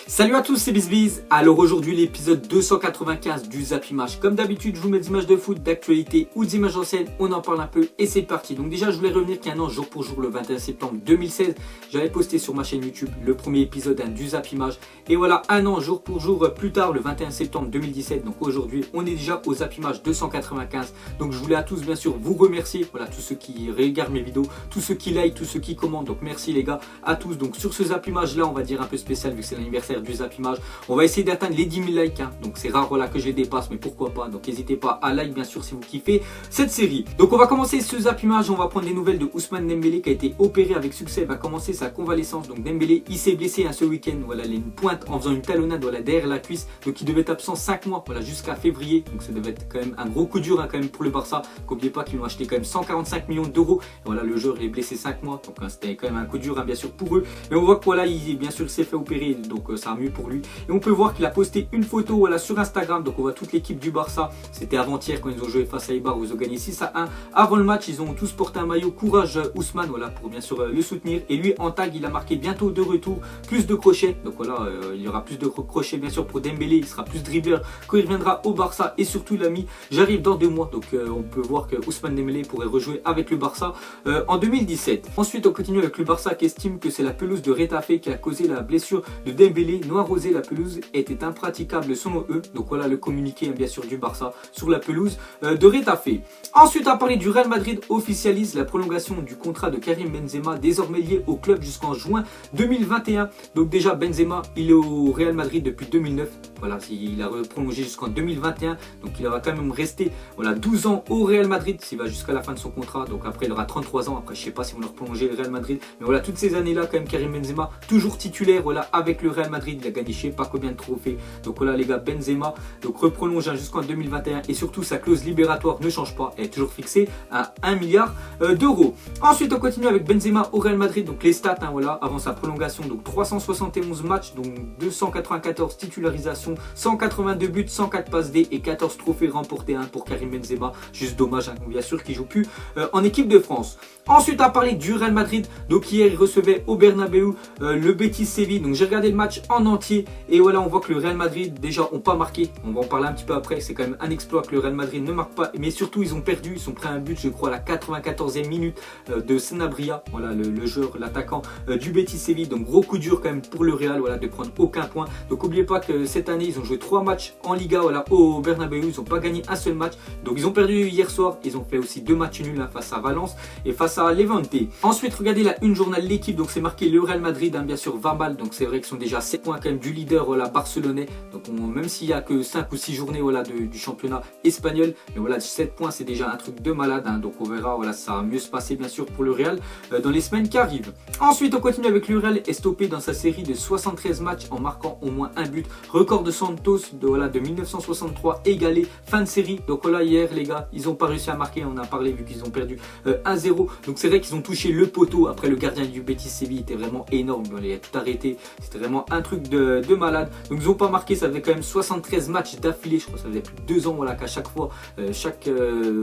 Salut à tous, c'est BizBiz. Alors aujourd'hui l'épisode 295 du Zap Image. Comme d'habitude je vous mets des images de foot, d'actualité ou d'images anciennes, on en parle un peu et c'est parti. Donc déjà je voulais revenir qu'il y a un an jour pour jour, le 21 septembre 2016, j'avais posté sur ma chaîne YouTube le premier épisode du Zap Image. Et voilà, un an jour pour jour plus tard, le 21 septembre 2017, donc aujourd'hui on est déjà au Zap Image 295. Donc je voulais à tous bien sûr vous remercier, voilà, tous ceux qui regardent mes vidéos, tous ceux qui like, tous ceux qui commentent. Donc merci les gars à tous. Donc sur ce Zap Image là, on va dire un peu spécial vu que c'est l'anniversaire du Zap Image, on va essayer d'atteindre les 10 000 likes, hein. Donc c'est rare voilà, que je les dépasse, mais pourquoi pas. Donc n'hésitez pas à like bien sûr si vous kiffez cette série. Donc on va commencer ce Zap Image, on va prendre des nouvelles de Ousmane Dembélé qui a été opéré avec succès, va commencer sa convalescence. Donc Dembélé il s'est blessé ce week-end, voilà, une pointe en faisant une talonnade voilà, derrière la cuisse, donc il devait être absent 5 mois voilà, jusqu'à février, donc ça devait être quand même un gros coup dur hein, quand même pour le Barça. N'oubliez pas qu'ils l'ont acheté quand même 145 millions d'euros, voilà, le joueur il est blessé 5 mois, donc hein, c'était quand même un coup dur hein, bien sûr pour eux, mais on voit que voilà, bien sûr il s'est fait opérer, donc ça va mieux pour lui. Et on peut voir qu'il a posté une photo voilà, sur Instagram, donc on voit toute l'équipe du Barça, c'était avant-hier quand ils ont joué face à Eibar où ils ont gagné 6-1. Avant le match ils ont tous porté un maillot Courage Ousmane, voilà, pour bien sûr le soutenir, et lui en tag il a marqué bientôt de retour, plus de crochets, donc voilà, il y aura plus de crochets bien sûr pour Dembélé, il sera plus dribbleur quand il reviendra au Barça, et surtout il a mis j'arrive dans 2 mois, donc on peut voir que Ousmane Dembélé pourrait rejouer avec le Barça en 2017. Ensuite on continue avec le Barça qui estime que c'est la pelouse de Retafe qui a causé la blessure de Dembélé. Noir rosé, la pelouse était impraticable selon eux, donc voilà le communiqué bien sûr du Barça sur la pelouse de Retafe. Ensuite à parler du Real Madrid officialise la prolongation du contrat de Karim Benzema, désormais lié au club jusqu'en juin 2021. Donc déjà Benzema il est au Real Madrid depuis 2009, voilà, il a prolongé jusqu'en 2021, donc il va quand même rester voilà, 12 ans au Real Madrid s'il va jusqu'à la fin de son contrat. Donc après il aura 33 ans, après je sais pas si on leur prolonger le Real Madrid, mais voilà, toutes ces années là quand même Karim Benzema toujours titulaire voilà, avec le Real Madrid, il a gagné je sais pas combien de trophées. Donc voilà les gars, Benzema donc reprolonge jusqu'en 2021, et surtout sa clause libératoire ne change pas, elle est toujours fixée à 1 milliard d'euros. Ensuite on continue avec Benzema au Real Madrid, donc les stats hein, voilà, avant sa prolongation, donc 371 matchs, donc 294 titularisations, 182 buts, 104 passes D et 14 trophées remportés hein, pour Karim Benzema. Juste dommage hein, bien sûr qu'il joue plus en équipe de France. Ensuite à parler du Real Madrid, donc hier il recevait au Bernabeu le Betis Séville. Donc j'ai regardé le match en entier et voilà, on voit que le Real Madrid déjà ont pas marqué, on va en parler un petit peu après, c'est quand même un exploit que le Real Madrid ne marque pas, mais surtout ils ont perdu, ils ont pris un but je crois à la 94e minute de Sanabria, voilà le joueur, l'attaquant du Betis Séville. Donc gros coup dur quand même pour le Real, voilà, de prendre aucun point. Donc n'oubliez pas que cette année ils ont joué 3 matchs en Liga voilà, au Bernabeu, ils n'ont pas gagné un seul match, donc ils ont perdu hier soir, ils ont fait aussi 2 matchs nuls hein, face à Valence et face à Levante. Ensuite regardez la une journal l'équipe, donc c'est marqué le Real Madrid hein, bien sûr 20 balles, donc c'est vrai qu'ils sont déjà 7 points quand même du leader voilà, barcelonais, donc même s'il n'y a que 5 ou 6 journées voilà, du championnat espagnol, mais voilà 7 points c'est déjà un truc de malade hein, donc on verra, voilà, ça va mieux se passer bien sûr pour le Real dans les semaines qui arrivent. Ensuite on continue avec le Real est stoppé dans sa série de 73 matchs en marquant au moins un but, record de Santos de 1963 égalé, fin de série. Donc voilà, hier les gars ils n'ont pas réussi à marquer, on a parlé vu qu'ils ont perdu 1-0, donc c'est vrai qu'ils ont touché le poteau. Après le gardien du Betis Séville était vraiment énorme, il a tout arrêté, c'était vraiment un truc de malade. Donc ils n'ont pas marqué, ça faisait quand même 73 matchs d'affilée, je crois que ça faisait plus de 2 ans voilà, qu'à chaque fois, chaque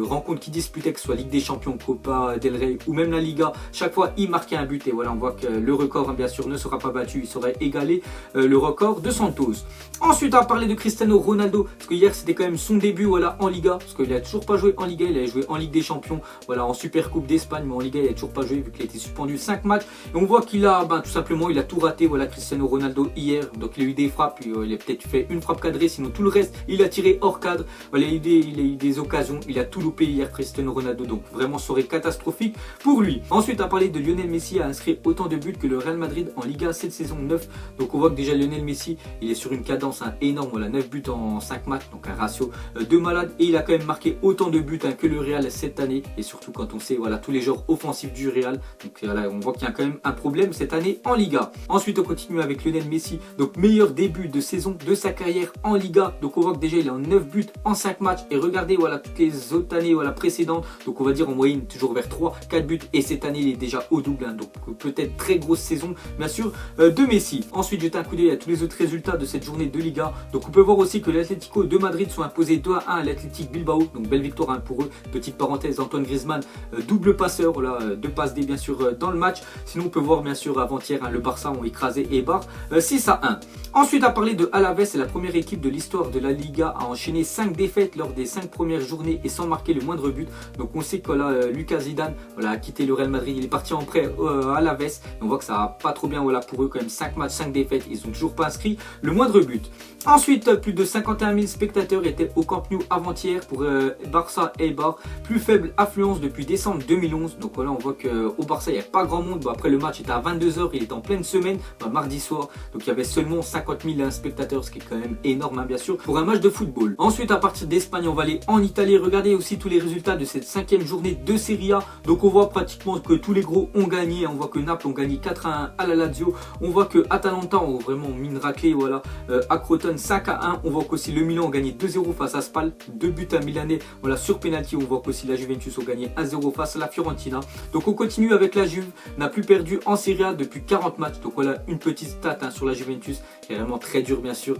rencontre qu'ils disputaient, que ce soit Ligue des Champions, Copa del Rey ou même la Liga, chaque fois ils marquaient un but. Et voilà, on voit que le record hein, bien sûr ne sera pas battu, il saurait égaler le record de Santos. Ensuite on va parler de Cristiano Ronaldo, parce que hier c'était quand même son début voilà, en Liga, parce qu'il a toujours pas joué en Liga, il a joué en Ligue des Champions, voilà, en Super Coupe d'Espagne, mais en Liga il a toujours pas joué vu qu'il a été suspendu 5 matchs. Et on voit qu'il a tout simplement il a tout raté voilà, Cristiano Ronaldo hier. Donc il a eu des frappes, il a peut-être fait une frappe cadrée, sinon tout le reste il a tiré hors cadre, voilà, il a eu des occasions, il a tout loupé hier Cristiano Ronaldo, donc vraiment ça aurait catastrophique pour lui. Ensuite à parler de Lionel Messi, a inscrit autant de buts que le Real Madrid en Liga cette saison 9. Donc on voit que déjà Lionel Messi il est sur une cadence hein, énorme, voilà, 9 buts en 5 matchs, donc un ratio de malade, et il a quand même marqué autant de buts hein, que le Real cette année, et surtout quand on sait voilà, tous les joueurs offensifs du Real. Donc voilà, on voit qu'il y a quand même un problème cette année en Liga. Ensuite on continue avec Lionel Messi, donc meilleur début de saison de sa carrière en Liga. Donc on voit que déjà il est en 9 buts en 5 matchs, et regardez voilà toutes les autres années voilà, précédentes, donc on va dire en moyenne toujours vers 3-4 buts, et cette année il est déjà au double hein, donc peut-être très grosse saison bien sûr de Messi. Ensuite jetez un coup d'œil à tous les autres résultats de cette journée de Liga. Donc on peut voir aussi que l'Atlético de Madrid sont imposés 2-1 à l'Athletic Bilbao, donc belle victoire hein, pour eux. Petite parenthèse, Antoine Griezmann double passeur, voilà, 2 passes D bien sûr dans le match. Sinon on peut voir bien sûr avant-hier hein, le Barça ont écrasé Eibar 6 6-1. Ensuite, à parler de Alaves, c'est la première équipe de l'histoire de la Liga à enchaîner 5 défaites lors des 5 premières journées et sans marquer le moindre but. Donc on sait que Lucas Zidane a quitté le Real Madrid, il est parti en prêt à Alaves. On voit que ça va pas trop bien pour eux quand même, 5 matchs, 5 défaites, ils n'ont toujours pas inscrit le moindre but. Ensuite, plus de 51 000 spectateurs étaient au Camp Nou avant-hier pour Barça Eibar, plus faible affluence depuis décembre 2011. Donc voilà, on voit qu'au Barça, il n'y a pas grand monde. Bon, après le match était à 22 h, il était en pleine semaine, mardi soir. Donc il y avait seulement 50 000 spectateurs, ce qui est quand même énorme, bien sûr, pour un match de football. Ensuite, à partir d'Espagne, on va aller en Italie. Regardez aussi tous les résultats de cette 5e journée de Serie A. Donc on voit pratiquement que tous les gros ont gagné. On voit que Naples ont gagné 4-1 à la Lazio. On voit que Atalanta ont vraiment mis une raclée, voilà, à Crotone 5-1. On voit qu'aussi le Milan a gagné 2-0 face à Spal, 2 buts à Milanais, voilà, sur penalty. On voit qu'aussi la Juventus a gagné 1-0 face à la Fiorentina. Donc on continue avec la Juve, n'a plus perdu en Serie A depuis 40 matchs. Donc voilà une petite stat sur la Juventus, qui est vraiment très dur bien sûr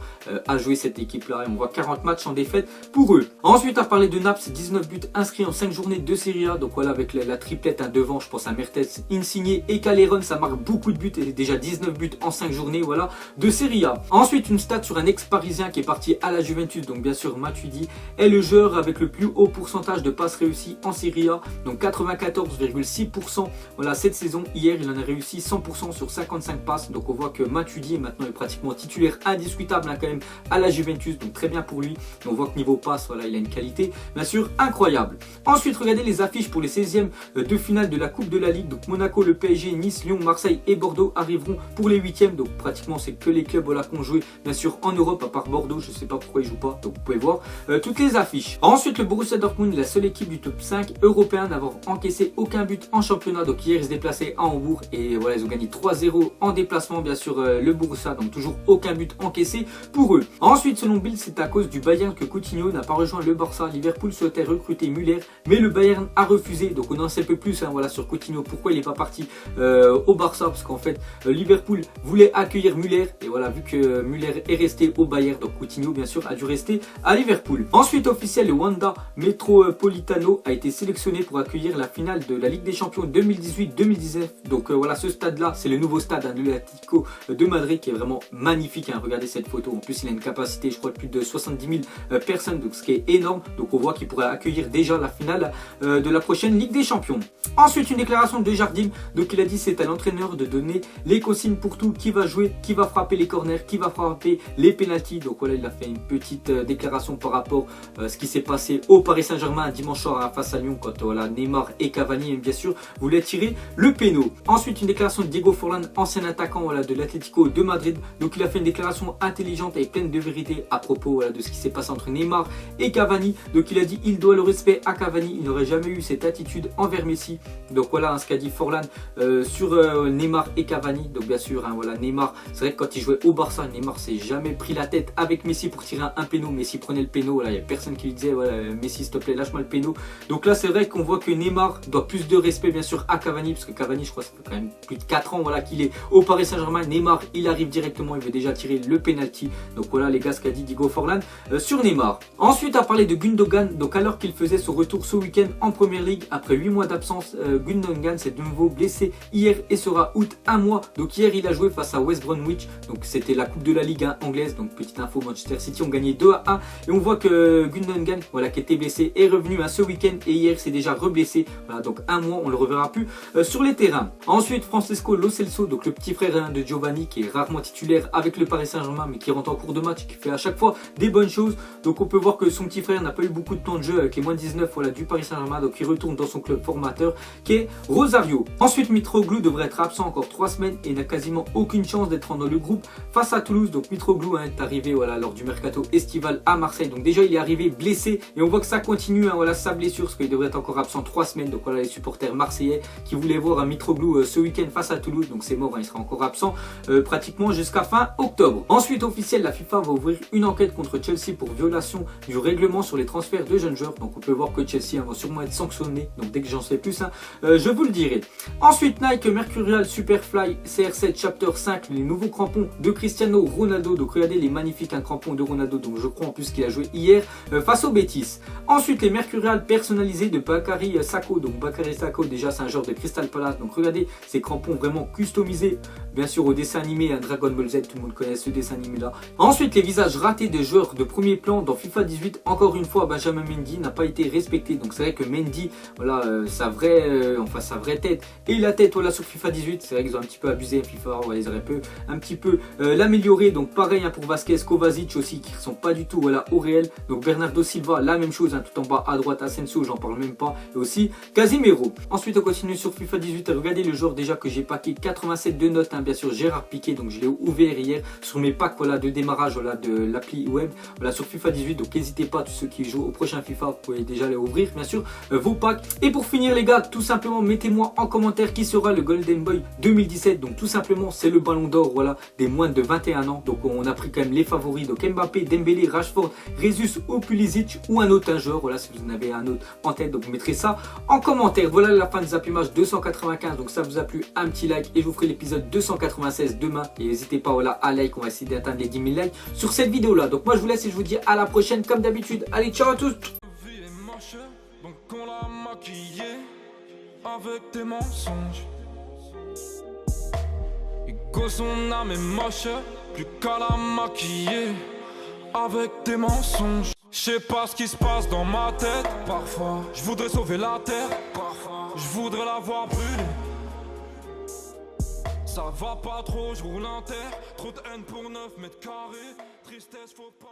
à jouer cette équipe là, et on voit 40 matchs en défaite pour eux. Ensuite, à parler de Naples, c'est 19 buts inscrits en 5 journées de Serie A. Donc voilà, avec la triplette devant, je pense à Mertens, Insigne et Calderon, ça marque beaucoup de buts, et déjà 19 buts en 5 journées, voilà, de Serie A. Ensuite, une stat sur un ex-parisien qui est parti à la Juventus, donc bien sûr Matuidi est le joueur avec le plus haut pourcentage de passes réussies en Serie A, donc 94,6%, voilà, cette saison. Hier, il en a réussi 100% sur 55 passes, donc on voit que Matuidi maintenant est pratiquement titulaire indiscutable quand même à la Juventus, donc très bien pour lui. Et on voit que niveau passe, voilà, il a une qualité bien sûr incroyable. Ensuite, regardez les affiches pour les 16e de finale de la Coupe de la Ligue. Donc Monaco, le PSG, Nice, Lyon, Marseille et Bordeaux arriveront pour les 8e. Donc pratiquement c'est que les clubs, voilà, qui ont joué bien sûr en Europe, à part Bordeaux, je sais pas pourquoi ils jouent pas, donc vous pouvez voir toutes les affiches. Ensuite, le Borussia Dortmund est la seule équipe du top 5 européen d'avoir encaissé aucun but en championnat. Donc hier ils se déplaçaient à Hambourg et voilà, ils ont gagné 3-0 en déplacement, bien sûr le Borussia, donc toujours aucun but encaissé pour eux. Ensuite, selon Bild, c'est à cause du Bayern que Coutinho n'a pas rejoint le Barça. Liverpool souhaitait recruter Müller, mais le Bayern a refusé. Donc on en sait un peu plus voilà, sur Coutinho, pourquoi il n'est pas parti au Barça, parce qu'en fait Liverpool voulait accueillir Müller, et voilà, vu que Müller est resté au Bayern, donc Coutinho bien sûr a dû rester à Liverpool. Ensuite, officiel, le Wanda Metropolitano a été sélectionné pour accueillir la finale de la Ligue des Champions 2018-2019. Donc voilà, ce stade là, c'est le nouveau stade de l'Atlético de Madrid, qui est vraiment magnifique, regardez cette photo. En plus il a une capacité, je crois, de plus de 70 000 personnes, donc ce qui est énorme. Donc on voit qu'il pourrait accueillir déjà la finale de la prochaine Ligue des Champions. Ensuite, une déclaration de Jardim. Donc il a dit c'est à l'entraîneur de donner les consignes pour tout, qui va jouer, qui va frapper les corners, qui va frapper les pénaltys. Donc voilà, il a fait une petite déclaration par rapport à ce qui s'est passé au Paris Saint-Germain dimanche soir face à Lyon, quand voilà, Neymar et Cavani bien sûr voulaient tirer le péno. Ensuite, une déclaration de Diego Forlán, ancien attaquant, voilà, de l'Atlético de Madrid. Donc il a fait une déclaration intelligente et pleine de vérité à propos, voilà, de ce qui s'est passé entre Neymar et Cavani. Donc il a dit il doit le respect à Cavani, il n'aurait jamais eu cette attitude envers Messi. Donc voilà ce qu'a dit Forlán sur Neymar et Cavani. Donc bien sûr voilà, Neymar, c'est vrai que quand il jouait au Barça, Neymar s'est jamais pris la tête avec Messi pour tirer un péno. Messi prenait le péno, voilà, il n'y a personne qui lui disait voilà, Messi s'il te plaît lâche-moi le péno. Donc là c'est vrai qu'on voit que Neymar doit plus de respect bien sûr à Cavani, parce que Cavani, je crois ça fait quand même plus de 4 ans voilà, qu'il est au Paris Saint-Germain. Neymar il arrive directement, il veut déjà tirer le penalty. Donc voilà les gars, ce qu'a dit Diego Forlán sur Neymar. Ensuite, à parler de Gundogan, donc alors qu'il faisait son retour ce week-end en Première Ligue après 8 mois d'absence, Gundogan s'est de nouveau blessé hier et sera out un mois. Donc hier il a joué face à West Bromwich, donc c'était la Coupe de la Ligue anglaise. Donc petite info, Manchester City ont gagné 2-1 et on voit que Gundogan, voilà, qui était blessé, est revenu ce week-end et hier c'est déjà reblessé. Voilà, donc un mois, on le reverra plus sur les terrains. Ensuite, Francesco Lo Celso, donc le petit frère de Giovanni, qui est rarement titulaire avec le Paris Saint-Germain, mais qui rentre en cours de match, qui fait à chaque fois des bonnes choses. Donc on peut voir que son petit frère n'a pas eu beaucoup de temps de jeu avec les moins 19 voilà, du Paris Saint-Germain, donc il retourne dans son club formateur qui est Rosario. Ensuite, Mitroglou devrait être absent encore 3 semaines et n'a quasiment aucune chance d'être dans le groupe face à Toulouse. Donc Mitroglou est arrivé voilà, lors du mercato estival à Marseille, donc déjà il est arrivé blessé et on voit que ça continue voilà, sa blessure, parce qu'il devrait être encore absent 3 semaines. Donc voilà les supporters marseillais qui voulaient voir un Mitroglou ce week-end face à Toulouse, donc c'est mort, il sera encore absent pratiquement jusqu'à fin octobre. Ensuite, officiel, la FIFA va ouvrir une enquête contre Chelsea pour violation du règlement sur les transferts de jeunes joueurs. Donc on peut voir que Chelsea va sûrement être sanctionné, donc dès que j'en sais plus je vous le dirai. Ensuite, Nike Mercurial Superfly CR7 Chapter 5, les nouveaux crampons de Cristiano Ronaldo. Donc regardez les magnifiques crampons de Ronaldo, donc je crois en plus qu'il a joué hier face au Betis. Ensuite, les Mercurial personnalisés de Bakary Sako. Donc Bakary Sako, déjà c'est un joueur de Crystal Palace, donc regardez ces crampons vraiment customisés bien sûr au dessin animé Dragon Ball Z, tout le monde connaît ce dessin animé là. Ensuite, les visages ratés des joueurs de premier plan dans FIFA 18. Encore une fois, Benjamin Mendy n'a pas été respecté. Donc c'est vrai que Mendy, voilà, sa vraie tête et la tête, voilà, sur FIFA 18, c'est vrai qu'ils ont un petit peu abusé. FIFA, voilà, ils auraient un petit peu l'améliorer. Donc pareil hein, pour Vasquez, Kovacic aussi, qui ne sont pas du tout, voilà, au réel. Donc Bernardo Silva, la même chose, hein, tout en bas à droite, Asensio, j'en parle même pas. Et aussi Casimiro. Ensuite, on continue sur FIFA 18. Regardez le joueur déjà que j'ai packé 87 de notes, hein, bien sûr Gérard Piqué. Donc je l'ai ouvert hier sur mes packs, voilà, de démarrage, voilà, de l'appli web, voilà, sur FIFA 18. Donc n'hésitez pas, tous ceux qui jouent au prochain FIFA, vous pouvez déjà les ouvrir, bien sûr, vos packs. Et pour finir les gars, tout simplement mettez-moi en commentaire qui sera le Golden Boy 2017. Donc tout simplement c'est le ballon d'or, voilà, des moins de 21 ans. Donc on a pris quand même les favoris, donc Mbappé, Dembélé, Rashford, Jesus ou Pulisic ou un autre joueur, voilà, si vous en avez un autre en tête, donc vous mettrez ça en commentaire. Voilà la fin de Zappimage 295. Donc ça vous a plu, un petit like et je vous ferai l'épisode 296 demain. Et n'hésitez pas, voilà, à like, on va essayer d'atteindre les 10 000 likes sur cette vidéo là. Donc moi je vous laisse et je vous dis à la prochaine comme d'habitude. Allez, ciao à tous. Donc on l'a maquillé avec des mensonges. Ego son âme est moche, plus qu'à la maquiller avec des mensonges. Je sais pas ce qui se passe dans ma tête. Parfois je voudrais sauver la terre, parfois je voudrais la voir brûler. Ça va pas trop, je roule en terre. Trop de haine pour 9 mètres carrés. Tristesse, faut pas.